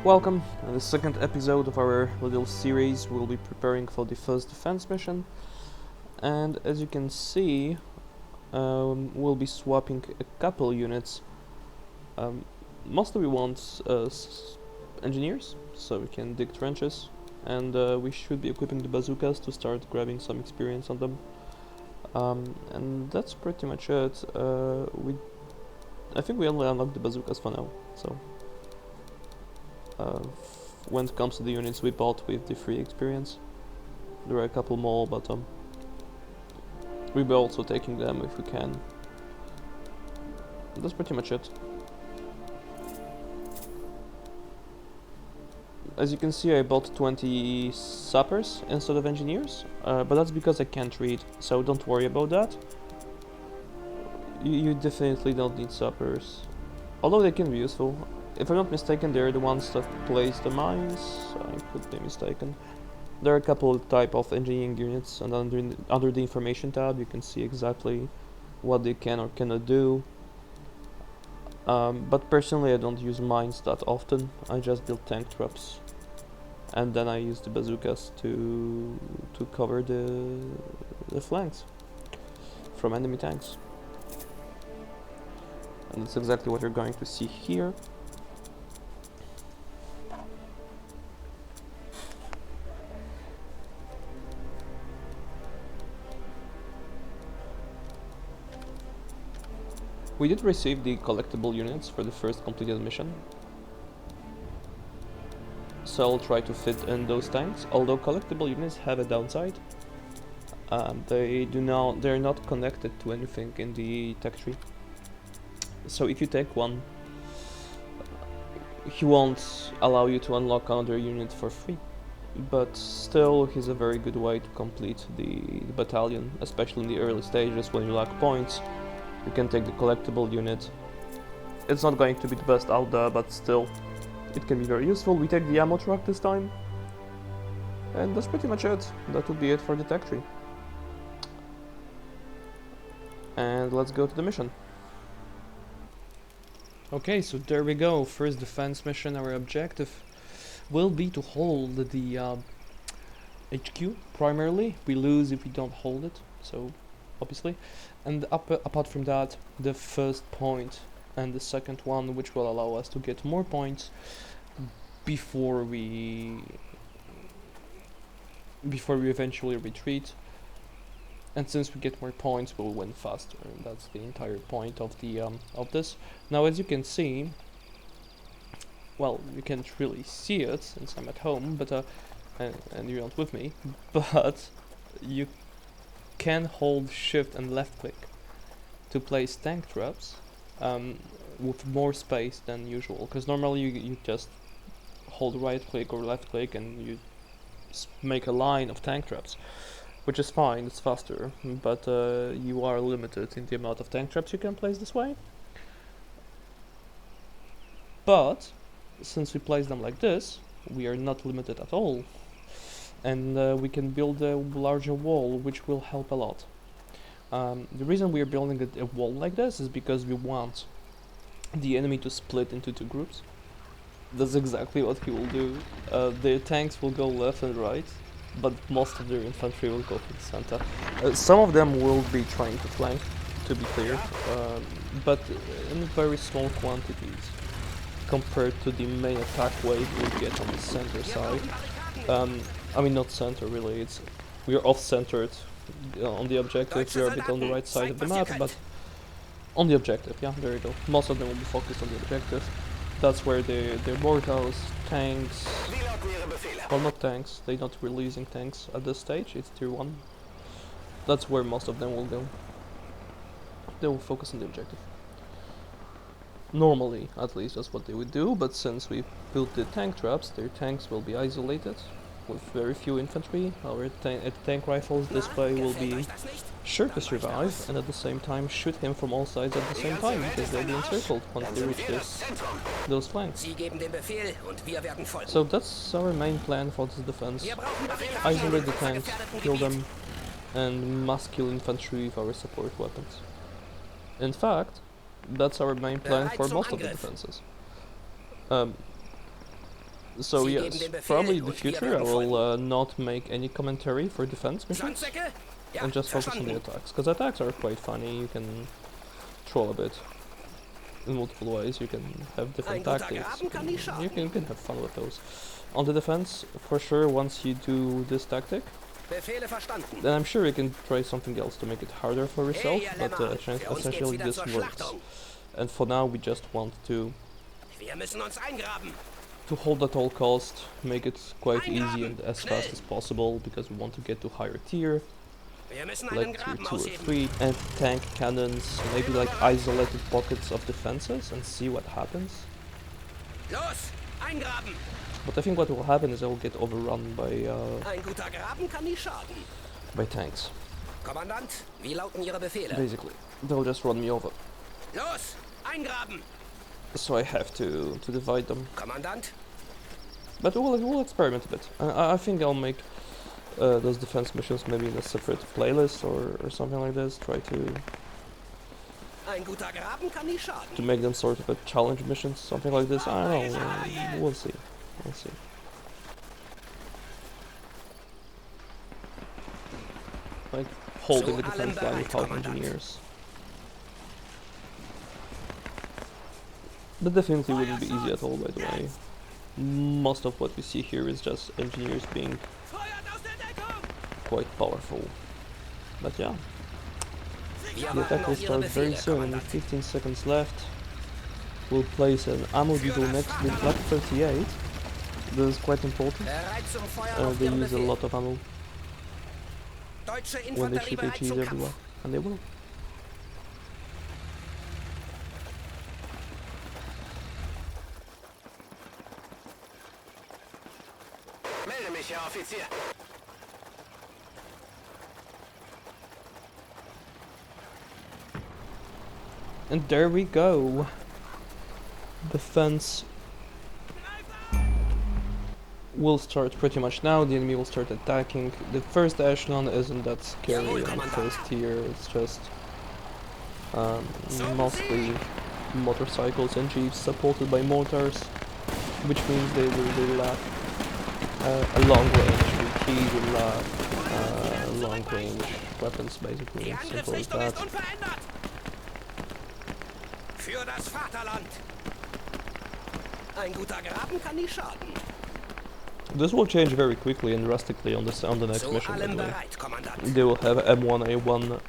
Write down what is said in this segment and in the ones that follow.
Welcome. In the second episode of our little series, we'll be preparing for the first defense mission. And as you can see, we'll be swapping a couple units. Mostly we want engineers, so we can dig trenches. And we should be equipping the bazookas to start grabbing some experience on them. And that's pretty much it. I think we only unlocked the bazookas for now, so... when it comes to the units we bought with the free experience, there are a couple more, but we'll be also taking them if we can. That's pretty much it. As you can see, I bought 20 sappers instead of engineers, but that's because I can't read, so don't worry about that. You definitely don't need sappers, although they can be useful. If I'm not mistaken, they're the ones that place the mines. I could be mistaken. There are a couple of type of engineering units, and under the information tab you can see exactly what they can or cannot do. But personally I don't use mines that often. I just build tank traps, and then I use the bazookas to cover the flanks from enemy tanks. And that's exactly what you're going to see here. We did receive the collectible units for the first completed mission, so I'll try to fit in those tanks, although collectible units have a downside. They're not connected to anything in the tech tree. So if you take one, he won't allow you to unlock another unit for free. But still, he's a very good way to complete the battalion, especially in the early stages when you lack points. You can take the collectible unit. It's not going to be the best out there, but still, it can be very useful. We take the ammo truck this time. And that's pretty much it. That would be it for the tech tree. And let's go to the mission. Okay, so there we go. First defense mission. Our objective will be to hold the HQ primarily. We lose if we don't hold it, so obviously. And apart from that, the first point and the second one, which will allow us to get more points before we eventually retreat. And since we get more points, we'll win faster. And that's the entire point of the of this. Now, as you can see, well, you can't really see it since I'm at home, but and you're not with me, but you can hold shift and left click to place tank traps with more space than usual, because normally you just hold right click or left click and you make a line of tank traps, which is fine, it's faster, but you are limited in the amount of tank traps you can place this way. But since we place them like this, we are not limited at all. And we can build a larger wall, which will help a lot. The reason we are building a wall like this is because we want the enemy to split into two groups. That's exactly what he will do. Their tanks will go left and right, but most of their infantry will go for the center. Some of them will be trying to flank, to be clear, but in very small quantities compared to the main attack wave we get on the center side. I mean, not center really, we are off-centered on the objective. We are a bit on the right side of the map, but on the objective, yeah, there you go. Most of them will be focused on the objective. That's where their mortars, tanks, well, not tanks, they're not releasing tanks at this stage, it's tier 1. That's where most of them will go. They will focus on the objective. Normally, at least, that's what they would do, but since we built the tank traps, their tanks will be isolated with very few infantry. Our tank rifles this way will be sure to survive, and at the same time shoot him from all sides at the same time, because they'll be encircled once they reach those flanks. So that's our main plan for this defense. Isolate the tanks, kill them, and mass kill infantry with our support weapons. In fact, that's our main plan for most of the defenses. So yes, probably in the future I will not make any commentary for defense missions and just focus on the attacks, because attacks are quite funny. You can troll a bit in multiple ways. You can have different tactics. You can have fun with those. On the defense, for sure, once you do this tactic, then I'm sure you can try something else to make it harder for yourself, but essentially this works. And for now we just want to hold at all cost, make it quite easy and as fast as possible, because we want to get to higher tier, like tier 2 or 3, and tank cannons, maybe like isolated pockets of defenses, and see what happens. But I think what will happen is I will get overrun by tanks. Basically, they'll just run me over. So I have to divide them. But we'll experiment a bit. I think I'll make those defense missions maybe in a separate playlist or something like this. Try to make them sort of a challenge missions, something like this. I don't know. We'll see. We'll see. Like holding the defense line without engineers. But definitely wouldn't be easy at all, by the way. Most of what we see here is just engineers being quite powerful. But yeah. The attack will start very soon, 15 seconds left. We'll place an ammo depot next to the Black 38. This is quite important. They use a lot of ammo when they shoot HEs everywhere, and they will. And there we go. Defense will start pretty much now. The enemy will start attacking. The first echelon isn't that scary on first tier. It's just mostly motorcycles and jeeps supported by mortars, which means they lack a long range key, they lack long range weapons, basically. Simple as that. Für das Vaterland. Ein guter Graben kann nie schaden. This will change very quickly and drastically on the next mission. By the way. They will have M1A1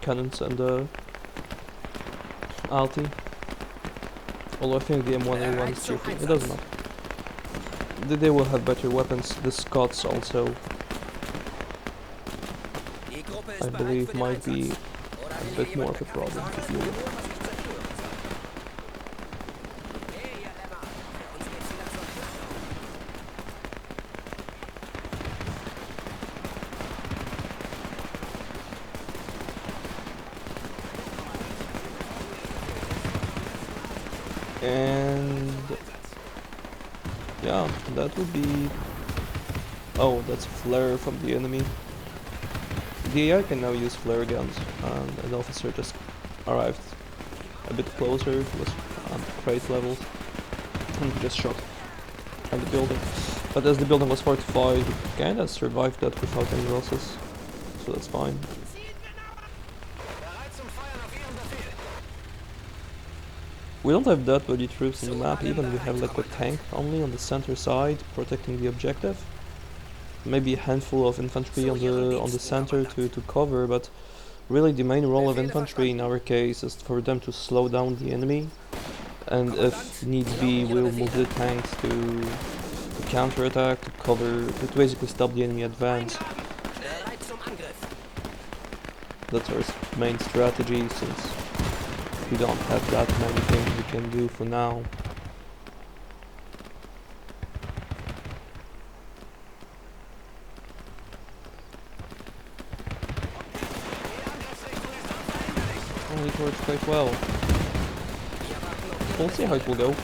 cannons and Alti. Although I think the M1A1 is tier 3. It doesn't matter. They will have better weapons. The Scots also, I believe, might be a bit more of a problem. And yeah, that would be... Oh, that's a flare from the enemy. The AI can now use flare guns, and the officer just arrived a bit closer, was on crate level, and just shot at the building. But as the building was fortified, we kinda survived that without any losses, so that's fine. We don't have that many troops on the map, even we have like a tank only on the center side protecting the objective. Maybe a handful of infantry on the center to cover, but really the main role of infantry in our case is for them to slow down the enemy, and if needs be we'll move the tanks to counter-attack, to cover, to basically stop the enemy advance. That's our main strategy, since we don't have that many things we can do for now. Oh, it works quite well. We'll see how it will go.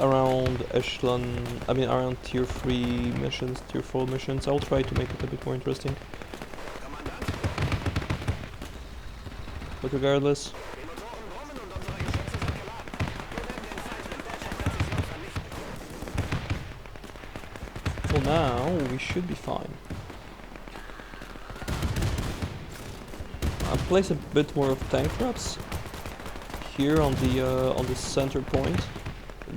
Around echelon, around tier 3 missions, tier 4 missions, I'll try to make it a bit more interesting. But regardless, now we should be fine. I'll place a bit more of tank traps here on the center point,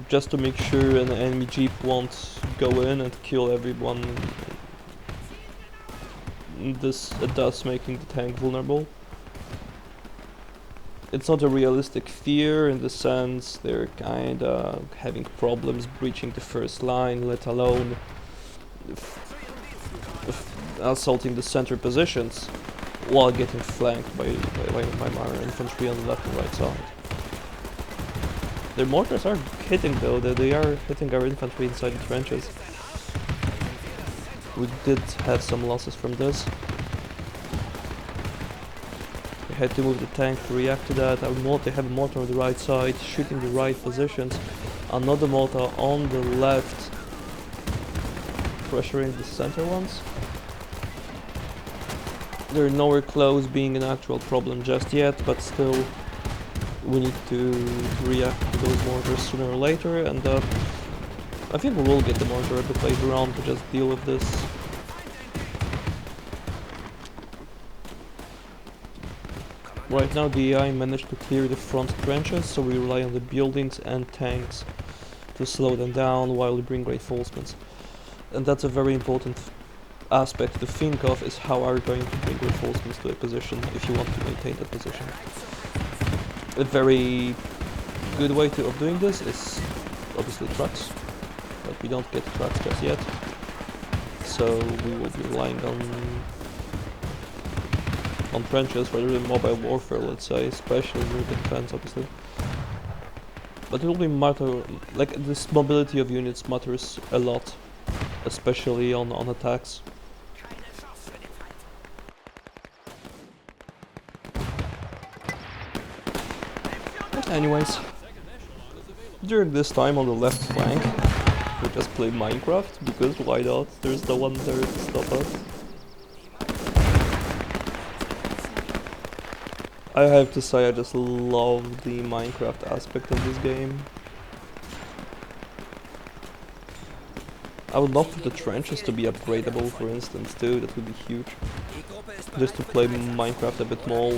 just to make sure an enemy jeep won't go in and kill everyone. This thus making the tank vulnerable. It's not a realistic fear in the sense they're kinda having problems breaching the first line, let alone assaulting the center positions while getting flanked by minor infantry on the left and right side. Their mortars are hitting though, they are hitting our infantry inside the trenches. We did have some losses from this. We had to move the tank to react to that. They have a mortar on the right side, shooting the right positions. Another mortar on the left, pressuring the center ones. They're nowhere close being an actual problem just yet, but still we need to react to those mortars sooner or later, and I think we will get the mortar a bit later on to just deal with this. Right now the AI managed to clear the front trenches, so we rely on the buildings and tanks to slow them down while we bring reinforcements. And that's a very important aspect to think of, is how are you going to bring reinforcements to a position if you want to maintain that position. A very good way of doing this is obviously trucks, but we don't get trucks just yet, so we will be relying on trenches rather than mobile warfare, let's say, especially near the defense, obviously. But it will be this mobility of units matters a lot, especially on attacks. Anyways, during this time on the left flank, we just play Minecraft, because why not? There's no one there to stop us. I have to say, I just love the Minecraft aspect of this game. I would love for the trenches to be upgradable, for instance, too. That would be huge. Just to play Minecraft a bit more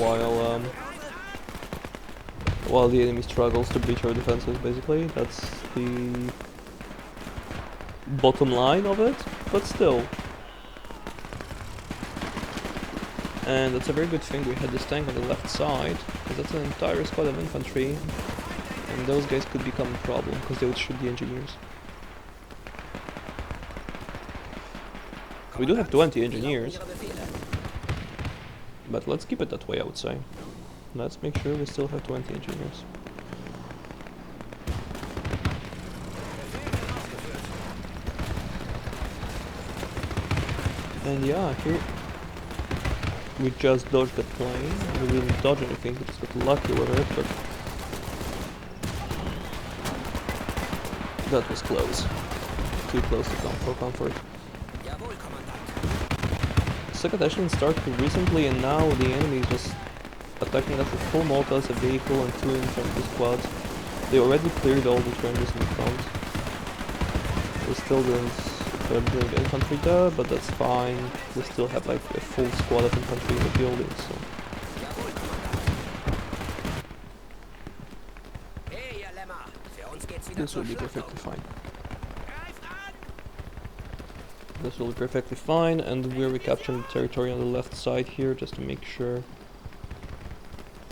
while the enemy struggles to breach our defenses, basically. That's the bottom line of it, but still. And that's a very good thing we had this tank on the left side, because that's an entire squad of infantry, and those guys could become a problem, because they would shoot the engineers. We do have 20 engineers, but let's keep it that way, I would say. Let's make sure we still have 20 engineers. And yeah, here we just dodged the plane. We didn't dodge anything, we just got lucky with it, but that was close. Too close to come for comfort. Second echelon started recently, and now the enemy is just attacking us with 4 mortars, a vehicle and 2 infantry squads. They already cleared all the trenches in front. We still doing infantry there, but that's fine. We still have like a full squad of infantry in the building, so. This will be perfectly fine. This will be perfectly fine, and we're recapturing the territory on the left side here, just to make sure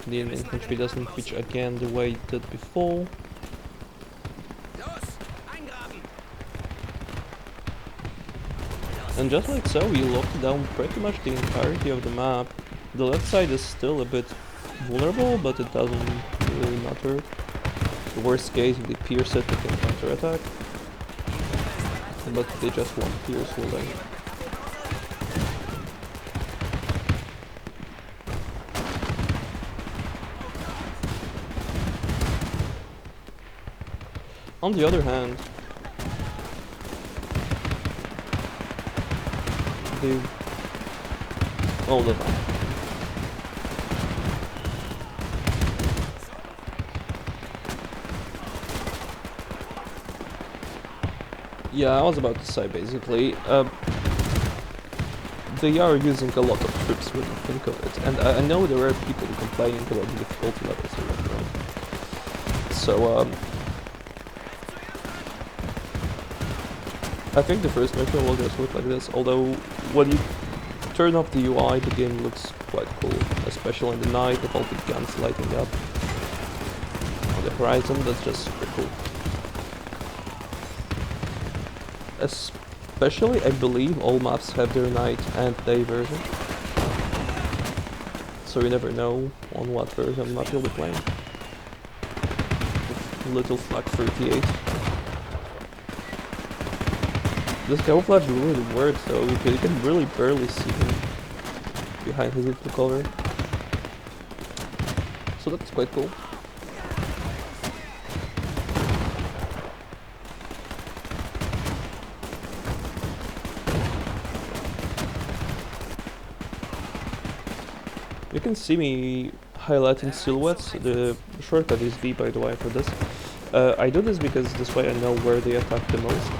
the enemy infantry doesn't reach again the way it did before. And just like so, we locked down pretty much the entirety of the map. The left side is still a bit vulnerable, but it doesn't really matter. The worst case, if they pierce it, they can counterattack. But they just won't pierce, will they? On the other hand, they... Oh, the time. Yeah, I was about to say basically, they are using a lot of troops when you think of it, and I know there are people complaining about the difficulty levels or whatever. So, I think the first mission will just look like this, although when you turn off the UI, the game looks quite cool, especially in the night with all the guns lighting up on the horizon. That's just super cool. Especially, I believe all maps have their night and day version, so you never know on what version map you'll be playing. Little Flag 38. This camouflage is really weird though, you can really barely see him behind his little cover. So that's quite cool. You can see me highlighting silhouettes. The shortcut is V, by the way, for this. I do this because this way I know where they attack the most.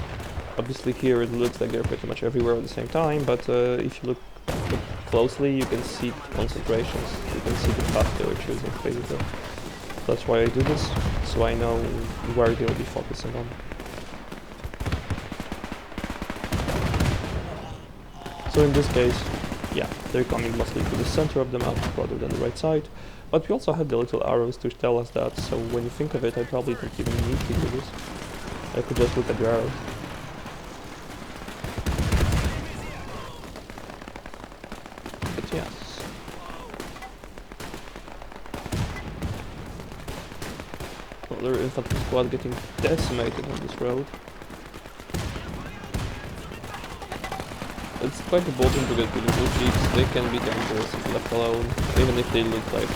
Obviously here it looks like they're pretty much everywhere at the same time, but if you look closely you can see the concentrations, you can see the path they were choosing basically. That's why I do this, so I know where they'll be focusing on. So in this case, yeah, they're coming mostly to the center of the map rather than the right side, but we also have the little arrows to tell us that, so when you think of it, I probably don't even need to do this. I could just look at the arrows. But yes. Another infantry squad getting decimated on this road. It's quite important to get to the blue jeeps. They can be dangerous if left alone, even if they look like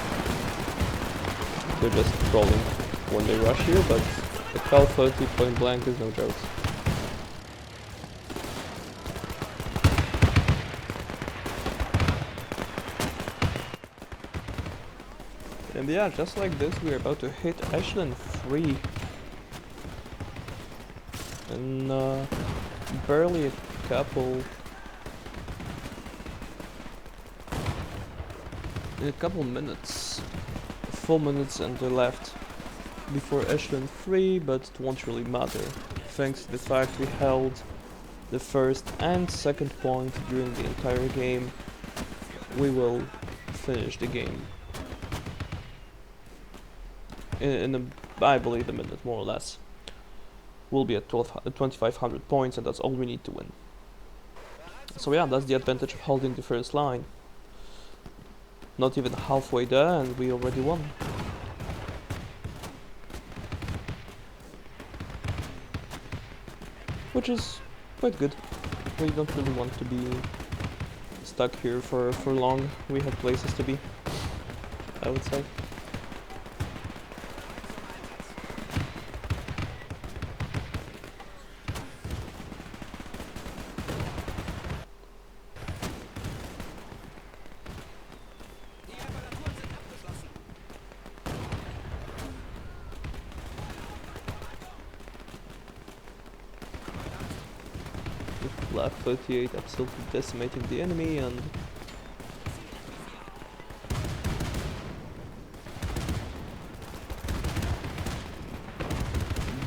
they're just trolling when they rush here, but a Cal 30 point blank is no joke. And yeah, just like this, we're about to hit Ashland 3. And barely a couple... In a couple minutes, 4 minutes and they're left before Ashland 3, but it won't really matter, thanks to the fact we held the first and second point during the entire game. We will finish the game in I believe a minute, more or less. We'll be at 2500 points, and that's all we need to win. So yeah, that's the advantage of holding the first line. Not even halfway there and we already won. Which is quite good. We don't really want to be stuck here for long. We have places to be, I would say. Black 38 absolutely decimating the enemy, and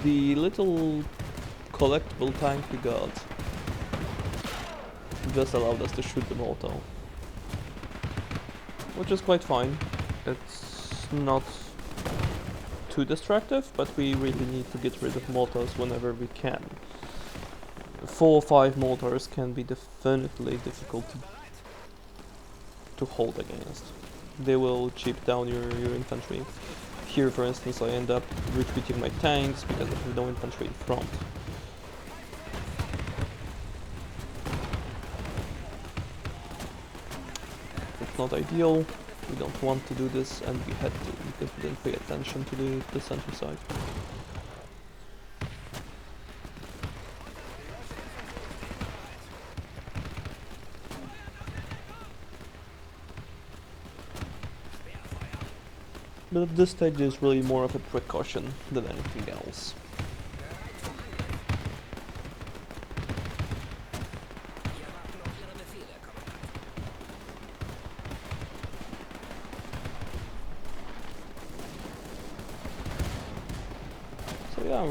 the little collectible tank we got just allowed us to shoot them auto, which is quite fine. It's not too destructive, but we really need to get rid of mortars whenever we can. 4 or 5 mortars can be definitely difficult to hold against. They will chip down your infantry. Here, for instance, I end up retreating my tanks because I have no infantry in front. It's not ideal, we don't want to do this, and we had to because we didn't pay attention to the center side. But at this stage it's really more of a precaution than anything else. yeah,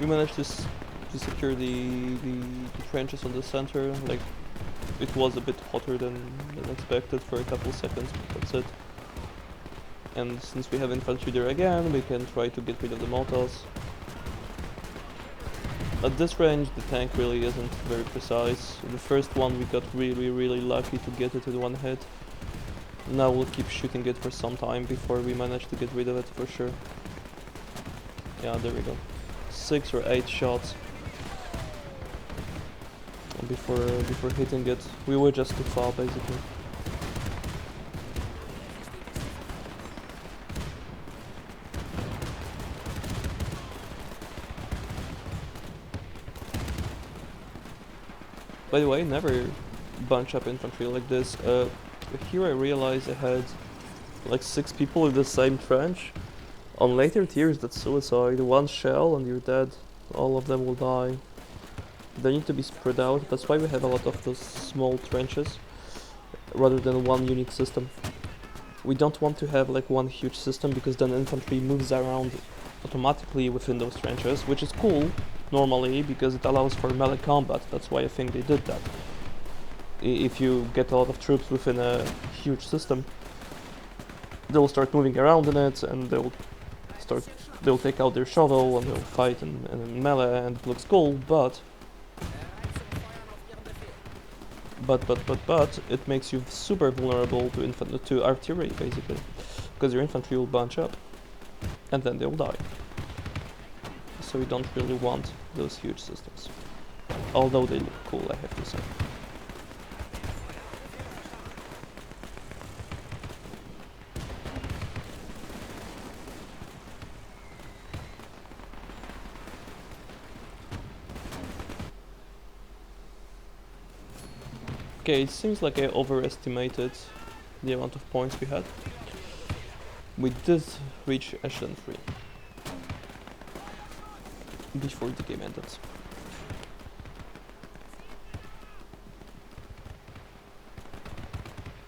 we managed to secure the trenches on the center. Like, it was a bit hotter than expected for a couple seconds, but that's it. And since we have infantry there again, we can try to get rid of the mortars. At this range, the tank really isn't very precise. The first one we got really lucky to get it in one hit. Now we'll keep shooting it for some time before we manage to get rid of it for sure. Yeah, there we go. 6 or 8 shots before hitting it. We were just too far basically. By the way, never bunch up infantry like this. Here I realized I had like 6 people in the same trench. On later tiers that's suicide. One shell and you're dead. All of them will die. They need to be spread out. That's why we have a lot of those small trenches rather than one unique system. We don't want to have like one huge system because then infantry moves around automatically within those trenches, which is cool normally because it allows for melee combat. That's why I think they did that. If you get a lot of troops within a huge system, they'll start moving around in it and they'll take out their shovel and they'll fight in melee and it looks cool, but it makes you super vulnerable to artillery basically, because your infantry will bunch up and then they'll die. So we don't really want those huge systems, although they look cool, I have to say. Okay, it seems like I overestimated the amount of points we had. We did reach Echelon 3 before the game ended.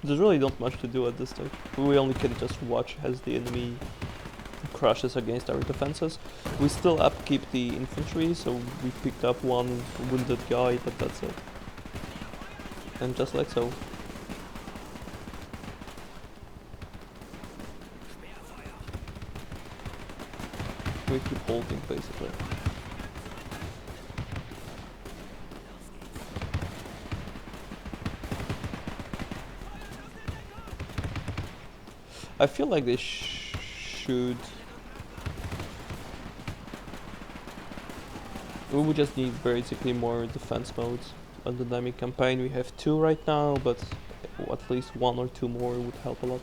There's really not much to do at this stage. We only can just watch as the enemy crashes against our defenses. We still upkeep the infantry, so we picked up one wounded guy, but that's it. And just like so. We keep holding basically. I feel like they should. We would just need basically more defense modes. On the dynamic campaign we have 2 right now, but at least 1 or 2 more would help a lot.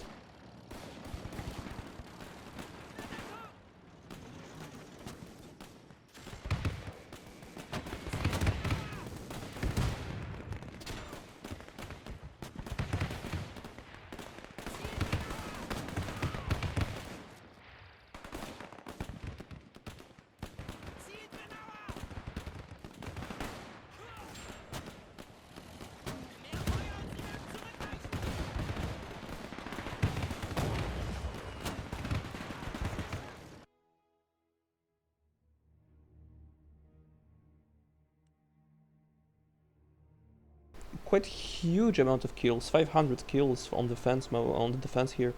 Quite huge amount of kills, 500 kills on defense on the defense here.